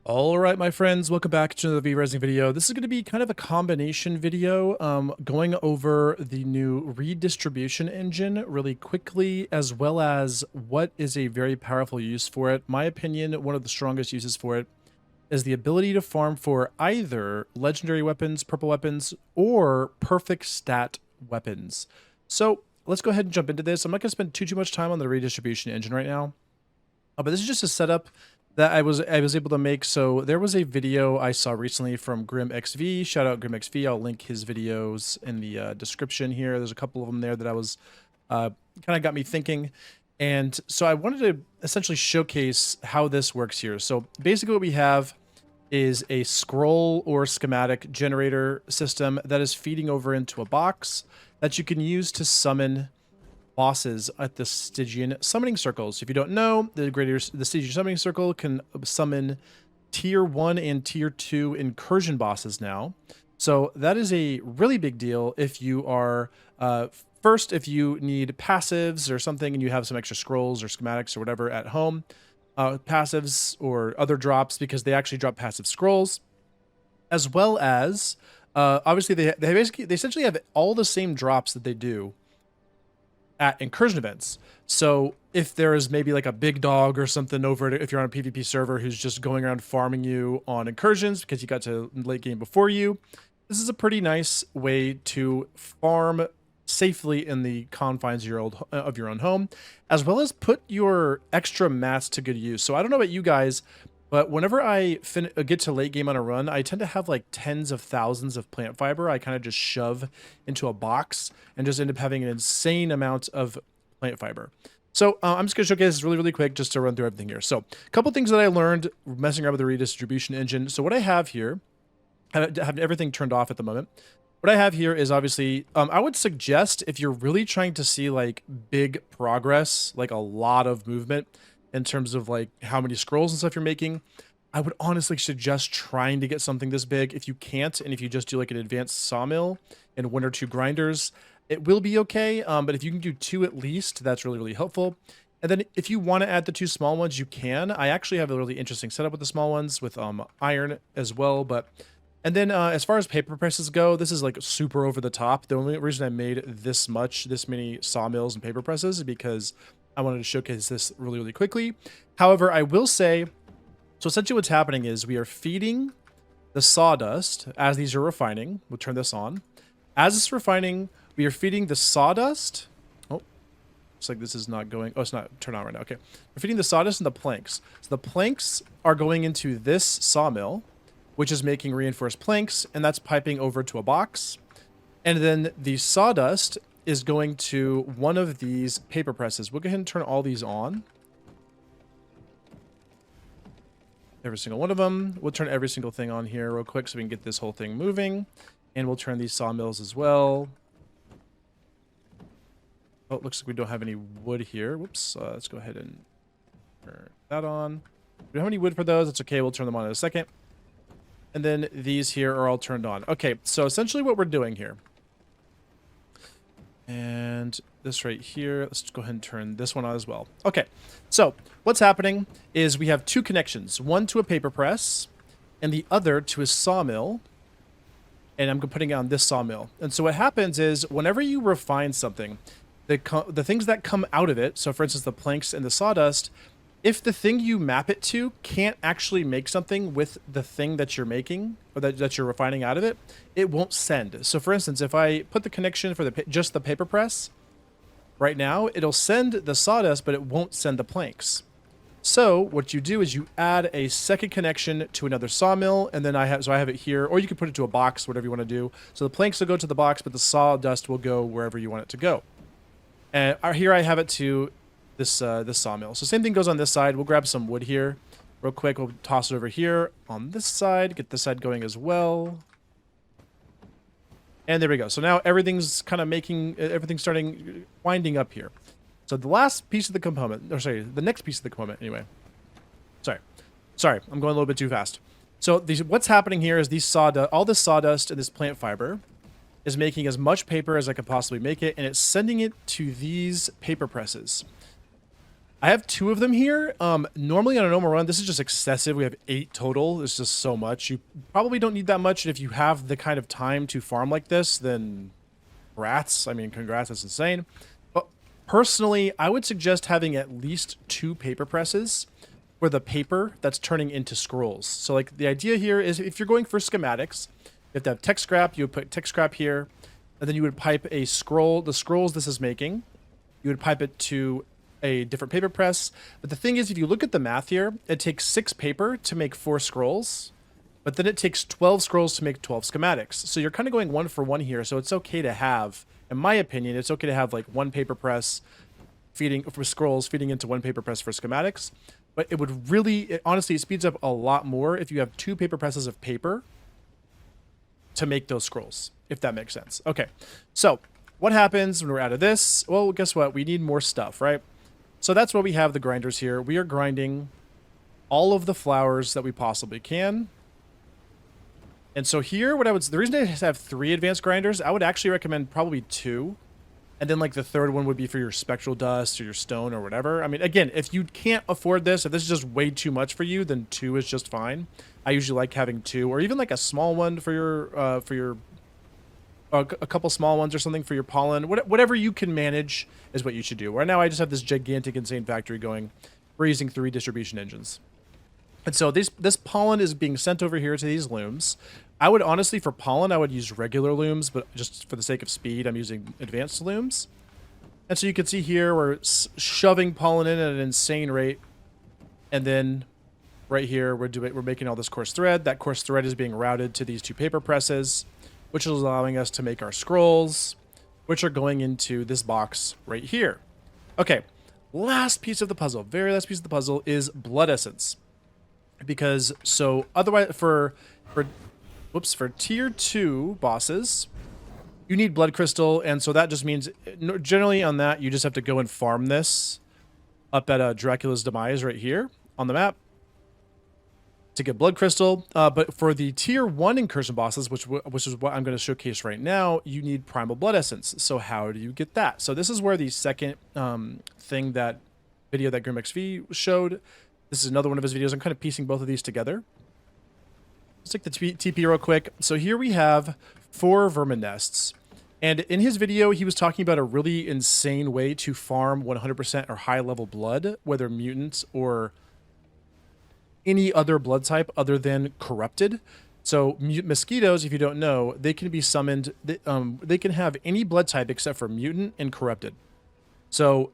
All right, my friends, welcome back to another V-Rising video. This is going to be kind of a combination video, going over the new Redistribution Engine really quickly, as well as what is a very powerful use for it. My opinion, one of the strongest uses for it is the ability to farm for either legendary weapons, purple weapons, or perfect stat weapons. So let's go ahead and jump into this. I'm not going to spend too much time on the Redistribution Engine right now, but this is just a setup that I was able to make. So there was a video I saw recently from Grim XV. Shout out Grim XV. I'll link his videos in the description here. There's a couple of them there that I was kind of got me thinking. And so I wanted to essentially showcase how this works here. So basically what we have is a scroll or schematic generator system that is feeding over into a box that you can use to summon bosses at the Stygian summoning circles. If you don't know, the Stygian summoning circle can summon tier 1 and tier 2 incursion bosses now. So that is a really big deal if you are first, if you need passives or something and you have some extra scrolls or schematics or whatever at home, passives or other drops, because they actually drop passive scrolls, as well as obviously they essentially have all the same drops that they do at incursion events. So if there is maybe like a big dog or something over it, if you're on a PvP server who's just going around farming you on incursions because you got to late game before you, this is a pretty nice way to farm safely in the confines of your own home, as well as put your extra mats to good use. So I don't know about you guys, but whenever I get to late game on a run, I tend to have like tens of thousands of plant fiber. I kind of just shove into a box and just end up having an insane amount of plant fiber. So I'm just going to showcase this really quick just to run through everything here. So a couple things that I learned messing around with the Redistribution Engine. So what I have here, I have everything turned off at the moment. What I have here is obviously, I would suggest if you're really trying to see like big progress, like a lot of movement, in terms of like how many scrolls and stuff you're making, I would honestly suggest trying to get something this big. If you can't, and if you just do like an advanced sawmill and 1 or 2 grinders, it will be okay. But if you can do 2 at least, that's really helpful. And then if you want to add the 2 small ones, you can. I actually have a really interesting setup with the small ones with iron as well. And then as far as paper presses go, this is like super over the top. The only reason I made this many sawmills and paper presses is because I wanted to showcase this really quickly. However, I will say, so essentially what's happening is we are feeding the sawdust as these are refining. We'll turn this on. As it's refining, we are feeding the sawdust. Oh, looks like this is not going. Oh, it's not turned on right now. Okay. We're feeding the sawdust and the planks. So the planks are going into this sawmill, which is making reinforced planks, and that's piping over to a box. And then the sawdust is going to one of these paper presses. We'll go ahead and turn all these on. Every single one of them. We'll turn every single thing on here real quick so we can get this whole thing moving. And we'll turn these sawmills as well. Oh, it looks like we don't have any wood here. Whoops. Let's go ahead and turn that on. We don't have any wood for those. That's okay. We'll turn them on in a second. And then these here are all turned on. Okay, so essentially what we're doing here. And this right here, let's go ahead and turn this one on as well. Okay, so what's happening is we have 2 connections. One to a paper press and the other to a sawmill. And I'm putting on this sawmill. And so what happens is whenever you refine something, the things that come out of it, so for instance, the planks and the sawdust, if the thing you map it to can't actually make something with the thing that you're making or that you're refining out of it, it won't send. So for instance, if I put the connection for just the paper press right now, it'll send the sawdust, but it won't send the planks. So what you do is you add a second connection to another sawmill, and then I have it here, or you can put it to a box, whatever you want to do. So the planks will go to the box, but the sawdust will go wherever you want it to go. And here I have it to this sawmill. So same thing goes on this side. We'll grab some wood here real quick. We'll toss it over here on this side, get this side going as well. And there we go. So now everything's kind of everything's starting winding up here. So the last piece of the component, or sorry, the next piece of the component anyway. Sorry, I'm going a little bit too fast. So what's happening here is all this sawdust and this plant fiber is making as much paper as I could possibly make it, and it's sending it to these paper presses. I have 2 of them here. Normally on a normal run, this is just excessive. We have 8 total. It's just so much. You probably don't need that much. And if you have the kind of time to farm like this, then congrats. I mean, congrats. That's insane. But personally, I would suggest having at least 2 paper presses for the paper that's turning into scrolls. So like the idea here is if you're going for schematics, you have to have tech scrap. You would put tech scrap here, and then you would pipe a scroll, the scrolls this is making, you would pipe it to a different paper press. But the thing is, if you look at the math here, it takes 6 paper to make 4 scrolls, but then it takes 12 scrolls to make 12 schematics. So you're kind of going 1 for 1 here. So it's okay to have, in my opinion, it's okay to have like 1 paper press feeding for scrolls, feeding into 1 paper press for schematics. But it would really, honestly, it speeds up a lot more if you have 2 paper presses of paper to make those scrolls, if that makes sense. Okay, so what happens when we're out of this? Well, guess what? We need more stuff, right? So that's why we have the grinders here. We are grinding all of the flowers that we possibly can. And so here, the reason I have 3 advanced grinders, I would actually recommend probably 2. And then like the 3rd one would be for your spectral dust or your stone or whatever. I mean, again, if you can't afford this, if this is just way too much for you, then 2 is just fine. I usually like having 2, or even like a small one for your a couple small ones or something for your pollen. Whatever you can manage is what you should do. Right now, I just have this gigantic, insane factory going. We're using 3 distribution engines. And so this pollen is being sent over here to these looms. I would honestly, for pollen, I would use regular looms, but just for the sake of speed, I'm using advanced looms. And so you can see here, we're shoving pollen in at an insane rate. And then right here, we're making all this coarse thread. That coarse thread is being routed to these 2 paper presses, which is allowing us to make our scrolls, which are going into this box right here. Okay, last piece of the puzzle, very last piece of the puzzle is blood essence. Because, so otherwise, for tier 2 bosses, you need blood crystal, and so that just means, generally on that, you just have to go and farm this up at Dracula's Demise right here on the map to get blood crystal. But for the tier 1 incursion bosses, which is what I'm going to showcase right now, you need primal blood essence. So how do you get that? So this is where the second video that GrimXV showed. This is another one of his videos. I'm kind of piecing both of these together. Let's take the TP real quick. So here we have 4 vermin nests. And in his video, he was talking about a really insane way to farm 100% or high level blood, whether mutant or any other blood type other than corrupted. So mosquitoes, if you don't know, they can be summoned. They can have any blood type except for mutant and corrupted. So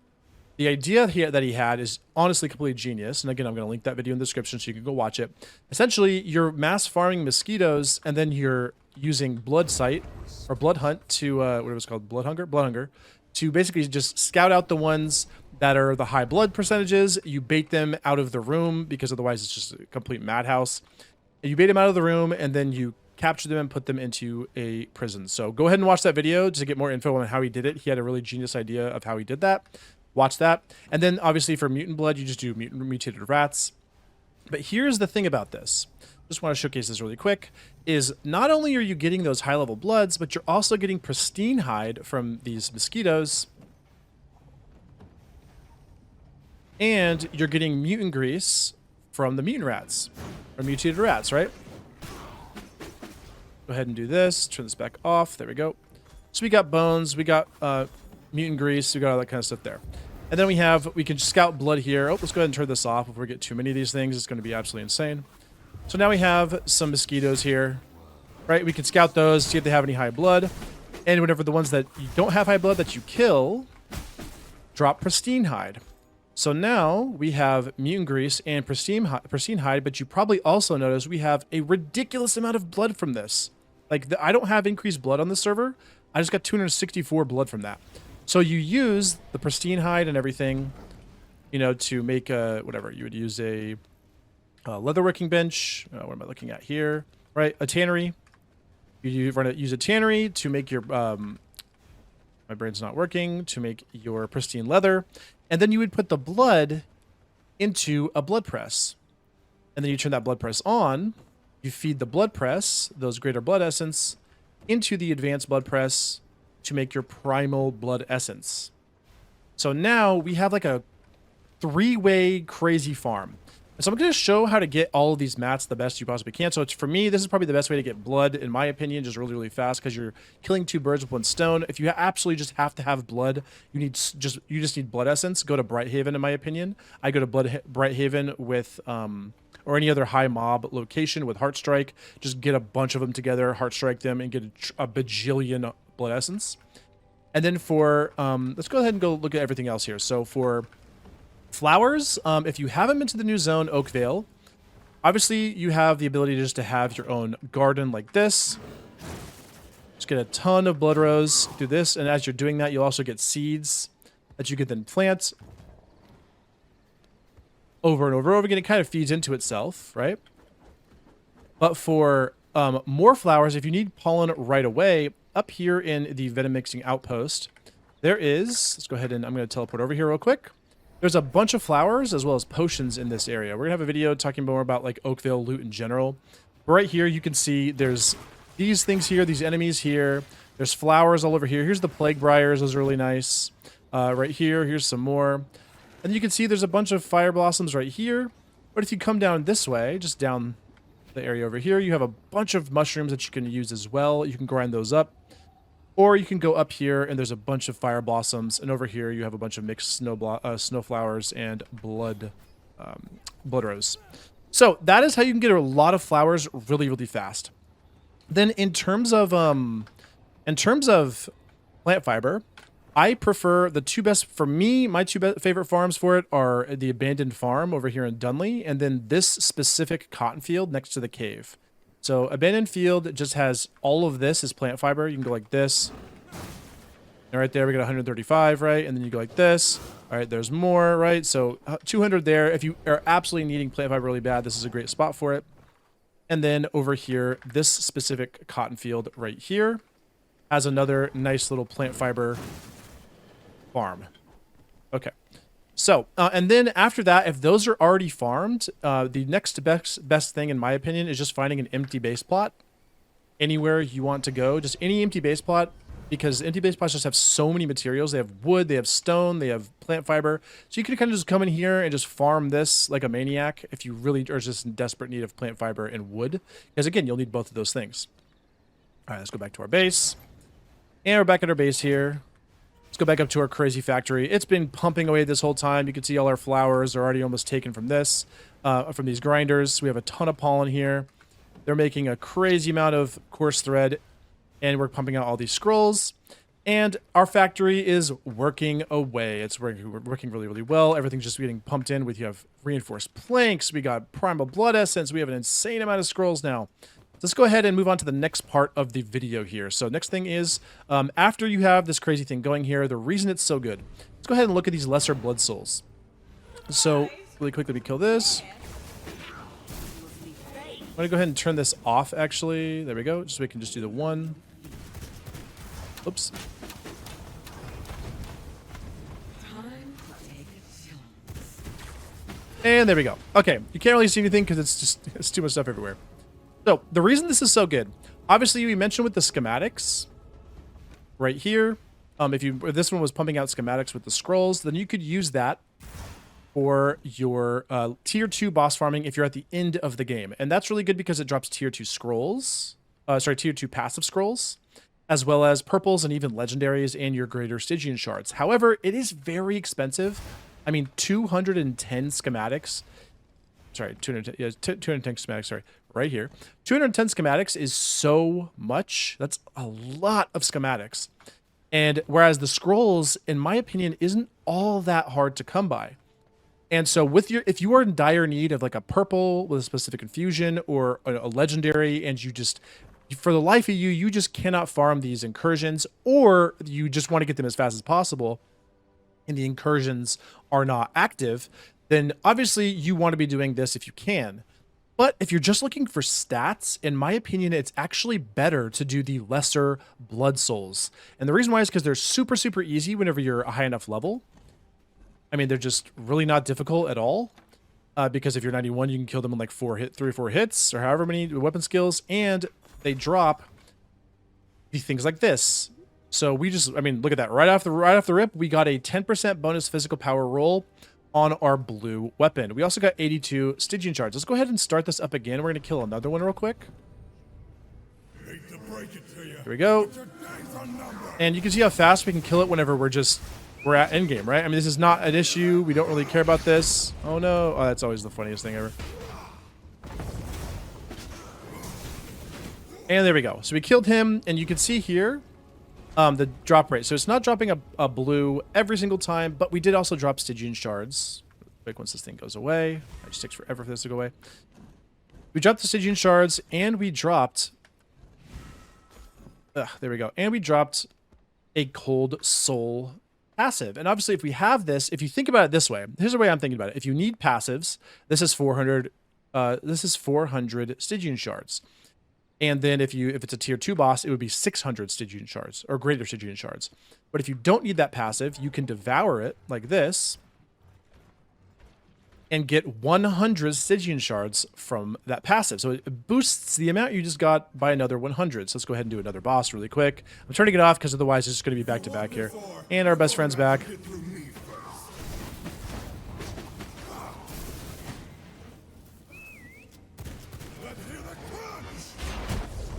the idea here that he had is honestly completely genius. And again, I'm going to link that video in the description so you can go watch it. Essentially, you're mass farming mosquitoes, and then you're using blood sight or blood hunt to what it was called, blood hunger, to basically just scout out the ones that are the high blood percentages. You bait them out of the room because otherwise it's just a complete madhouse. You bait them out of the room, and then you capture them and put them into a prison. So go ahead and watch that video to get more info on how he did it. He had a really genius idea of how he did that. Watch that. And then obviously for mutant blood, you just do mutated rats. But here's the thing about this. Just want to showcase this really quick, is not only are you getting those high level bloods, but you're also getting pristine hide from these mosquitoes. And you're getting mutant grease from the mutant rats, or mutated rats, right? Go ahead and do this, turn this back off, there we go. So we got bones, we got mutant grease, we got all that kind of stuff there. And then we can scout blood here. Oh, let's go ahead and turn this off before we get too many of these things. It's going to be absolutely insane. So now we have some mosquitoes here, right? We can scout those, see if they have any high blood. And whenever the ones that you don't have high blood that you kill, drop pristine hide. So now we have mutant grease and pristine hide, but you probably also notice we have a ridiculous amount of blood from this. Like, I don't have increased blood on the server. I just got 264 blood from that. So you use the pristine hide and everything, you know, to make a, whatever. You would use a leather working bench. What am I looking at here? Right, a tannery. You use a tannery to make your, my brain's not working, to make your pristine leather. And then you would put the blood into a blood press. And then you turn that blood press on. You feed the blood press, those greater blood essence, into the advanced blood press to make your primal blood essence. So now we have like a three-way crazy farm. So I'm going to show how to get all of these mats the best you possibly can. So for me, this is probably the best way to get blood, in my opinion, just really, really fast, because you're killing two birds with one stone. If you absolutely just have to have blood, you just need blood essence. Go to Brighthaven, in my opinion. I go to Brighthaven with or any other high mob location with Heartstrike. Just get a bunch of them together, Heartstrike them, and get a bajillion blood essence. And then for let's go ahead and go look at everything else here. So for flowers, if you haven't been to the new zone, Oakvale, obviously you have the ability just to have your own garden like this. Just get a ton of blood rose, do this, and as you're doing that, you'll also get seeds that you can then plant over and over and over again. It kind of feeds into itself, right? But for more flowers, if you need pollen right away, up here in the venom mixing outpost, there is, let's go ahead and I'm going to teleport over here real quick. There's a bunch of flowers as well as potions in this area. We're going to have a video talking more about like Oakvale loot in general. But right here, you can see there's these things here, these enemies here. There's flowers all over here. Here's the plague briars. Those are really nice. Right here, here's some more. And you can see there's a bunch of fire blossoms right here. But if you come down this way, just down the area over here, you have a bunch of mushrooms that you can use as well. You can grind those up. Or you can go up here and there's a bunch of fire blossoms, and over here you have a bunch of mixed snow flowers and blood rose. So that is how you can get a lot of flowers really, really fast. Then in terms of plant fiber, I prefer the two best for me. My two favorite farms for it are the abandoned farm over here in Dunley, and then this specific cotton field next to the cave. So abandoned field just has all of this is plant fiber. You can go like this. And right there we got 135, right? And then you go like this. All right, there's more, right? So 200 there. If you are absolutely needing plant fiber really bad, this is a great spot for it. And then over here, this specific cotton field right here has another nice little plant fiber farm. Okay. So, and then after that, if those are already farmed, the next best thing, in my opinion, is just finding an empty base plot anywhere you want to go. Just any empty base plot, because empty base plots just have so many materials. They have wood, they have stone, they have plant fiber. So you can kind of just come in here and just farm this like a maniac if you really are just in desperate need of plant fiber and wood. Because again, you'll need both of those things. All right, let's go back to our base. And we're back at our base here. Let's go back up to our crazy factory. It's been pumping away this whole time. You can see all our flowers are already almost taken from this, from these grinders. We have a ton of pollen here. They're making a crazy amount of coarse thread, and we're pumping out all these scrolls. And our factory is working away. It's working really, really well. Everything's just getting pumped in. You have reinforced planks. We got primal blood essence. We have an insane amount of scrolls now. Let's go ahead and move on to the next part of the video here. So next thing is, after you have this crazy thing going here, the reason it's so good. Let's go ahead and look at these lesser blood souls. So really quickly, we kill this. I'm gonna go ahead and turn this off, actually. There we go, just so we can just do the one. Oops. And there we go. Okay, you can't really see anything because it's too much stuff everywhere. So the reason this is so good, obviously we mentioned with the schematics right here. If this one was pumping out schematics with the scrolls, then you could use that for your tier 2 boss farming if you're at the end of the game. And that's really good because it drops tier 2 scrolls, tier 2 passive scrolls, as well as purples and even legendaries and your greater Stygian shards. However, it is very expensive. I mean, 210 schematics. Sorry, 210 schematics, sorry, right here. 210 schematics is so much. That's a lot of schematics. And whereas the scrolls, in my opinion, isn't all that hard to come by. And so if you are in dire need of like a purple with a specific infusion or a legendary, and you just, for the life of you, you just cannot farm these incursions, or you just want to get them as fast as possible, and the incursions are not active, then obviously you want to be doing this if you can. But if you're just looking for stats, in my opinion, it's actually better to do the lesser blood souls. And the reason why is because they're super, super easy whenever you're a high enough level. I mean, they're just really not difficult at all. Because if you're 91, you can kill them in like 3 or 4 hits, or however many weapon skills, and they drop the things like this. So we just, I mean, look at that. Right off the rip, we got a 10% bonus physical power roll on our blue weapon. We also got 82 Stygian shards. Let's go ahead and start this up again. We're going to kill another one real quick. Here we go. And you can see how fast we can kill it whenever we're at endgame, right? I mean, this is not an issue. We don't really care about this. Oh no. Oh, that's always the funniest thing ever. And there we go. So we killed him, and you can see here the drop rate. So it's not dropping a blue every single time, but we did also drop Stygian shards. Quick, once this thing goes away. It just takes forever for this to go away. We dropped the Stygian shards, and we dropped... there we go. And we dropped a Cold Soul passive. And obviously, if we have this, if you think about it this way, here's the way I'm thinking about it. If you need passives, this is 400. This is 400 Stygian shards. And then if it's a tier 2 boss, it would be 600 Stygian shards or greater Stygian shards. But if you don't need that passive, you can devour it like this and get 100 Stygian shards from that passive. So it boosts the amount you just got by another 100. So let's go ahead and do another boss really quick. I'm turning it off because otherwise it's just going to be back to back here. And our best friend's back.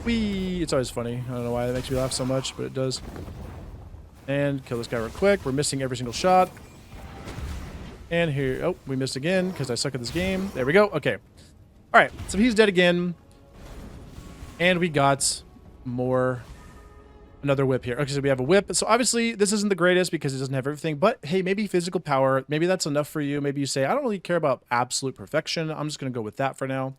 Whee! It's always funny. I don't know why that makes me laugh so much, but it does. And kill this guy real quick. We're missing every single shot. And here, oh, we missed again because I suck at this game. There we go. Okay. All right. So he's dead again. And we got another whip here. Okay, so we have a whip. So obviously this isn't the greatest because it doesn't have everything, but hey, maybe physical power, maybe that's enough for you. Maybe you say, I don't really care about absolute perfection. I'm just going to go with that for now.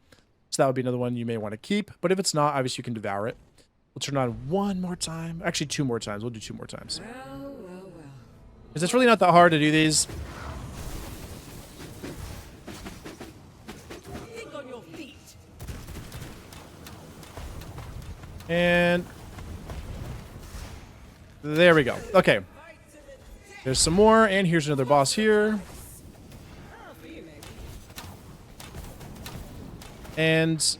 So that would be another one you may want to keep. But if it's not, obviously you can devour it. We'll turn on one more time. Actually, 2 more times. We'll do 2 more times. Because it's really not that hard to do these. And there we go. Okay. There's some more, and here's another boss here. And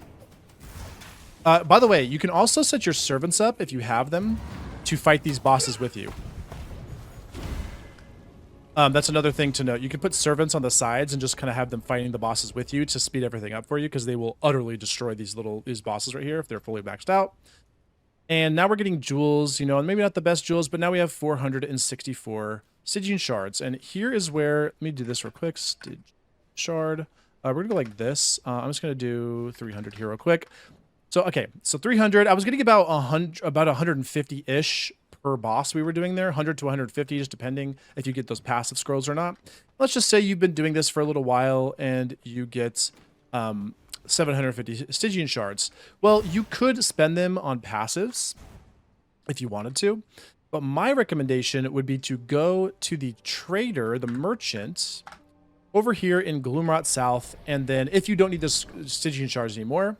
by the way, you can also set your servants up, if you have them, to fight these bosses with you. That's another thing to note. You can put servants on the sides and just kind of have them fighting the bosses with you to speed everything up for you, because they will utterly destroy these bosses right here if they're fully maxed out. And now we're getting jewels, you know, and maybe not the best jewels, but now we have 464 Stygian shards. And here is where, let me do this real quick. Stygian shard. We're going to go like this. I'm just going to do 300 here real quick. So, okay, so 300. I was getting about 150-ish per boss we were doing there. 100 to 150, just depending if you get those passive scrolls or not. Let's just say you've been doing this for a little while and you get 750 Stygian shards. Well, you could spend them on passives if you wanted to. But my recommendation would be to go to the trader, the merchant, over here in Gloomrot South, and then if you don't need the Stygian shards anymore,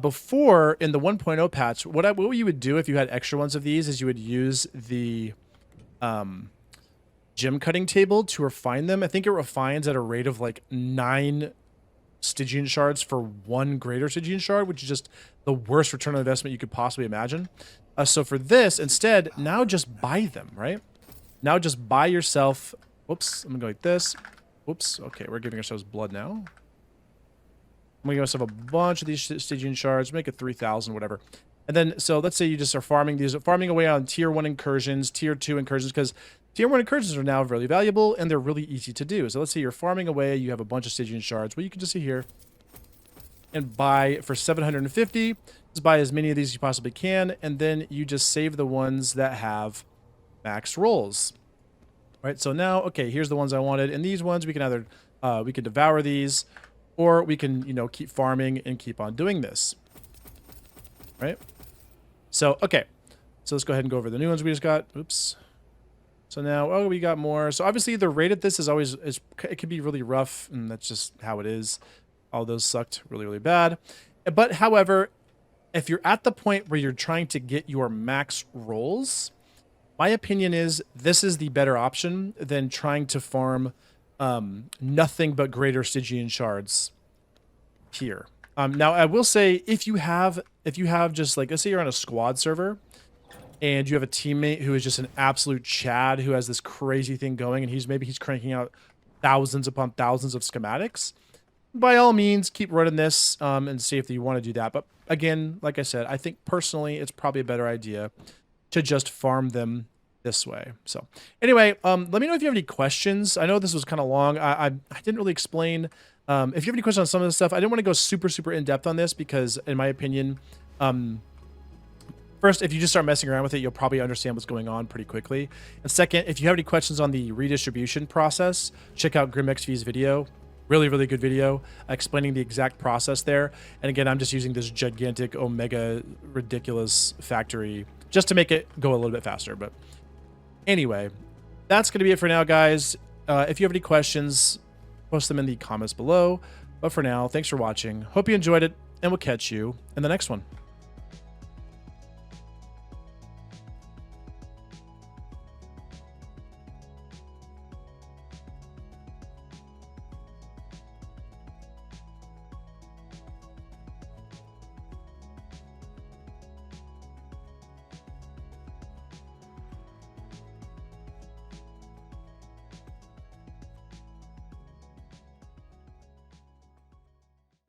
before in the 1.0 patch, what you would do if you had extra ones of these is you would use the gem cutting table to refine them. I think it refines at a rate of like 9 Stygian shards for 1 greater Stygian shard, which is just the worst return on investment you could possibly imagine. So for this, instead, now just buy them, right? Now just buy yourself. Whoops, I'm gonna go like this. Whoops. Okay, we're giving ourselves blood now. I'm gonna give myself a bunch of these Stygian shards, make it 3,000, whatever. And then, so let's say you just are farming away on tier 1 incursions, tier 2 incursions, because tier 1 incursions are now really valuable and they're really easy to do. So let's say you're farming away, you have a bunch of Stygian shards. Well, you can just see here and buy for 750. Just buy as many of these as you possibly can, and then you just save the ones that have max rolls. Right, so now, okay, here's the ones I wanted, and these ones we can either we can devour these, or we can, you know, keep farming and keep on doing this. Right? So, okay. So let's go ahead and go over the new ones we just got. Oops. So now, oh, we got more. So obviously the rate at this is always, it can be really rough, and that's just how it is. All those sucked really, really bad. But however, if you're at the point where you're trying to get your max rolls, my opinion is this is the better option than trying to farm nothing but greater Stygian shards here. Now, I will say if you have just like, let's say you're on a squad server and you have a teammate who is just an absolute Chad who has this crazy thing going, and he's cranking out thousands upon thousands of schematics, by all means, keep running this and see if you want to do that. But again, like I said, I think personally it's probably a better idea to just farm them this way. So anyway, let me know if you have any questions. I know this was kind of long. I didn't really explain. If you have any questions on some of this stuff, I didn't want to go super in depth on this because, in my opinion, first, if you just start messing around with it, you'll probably understand what's going on pretty quickly. And second, if you have any questions on the redistribution process, check out GrimXV's video. Really good video explaining the exact process there. And again, I'm just using this gigantic omega ridiculous factory just to make it go a little bit faster. But anyway, that's going to be it for now, guys. If you have any questions, post them in the comments below. But for now, thanks for watching. Hope you enjoyed it, and we'll catch you in the next one.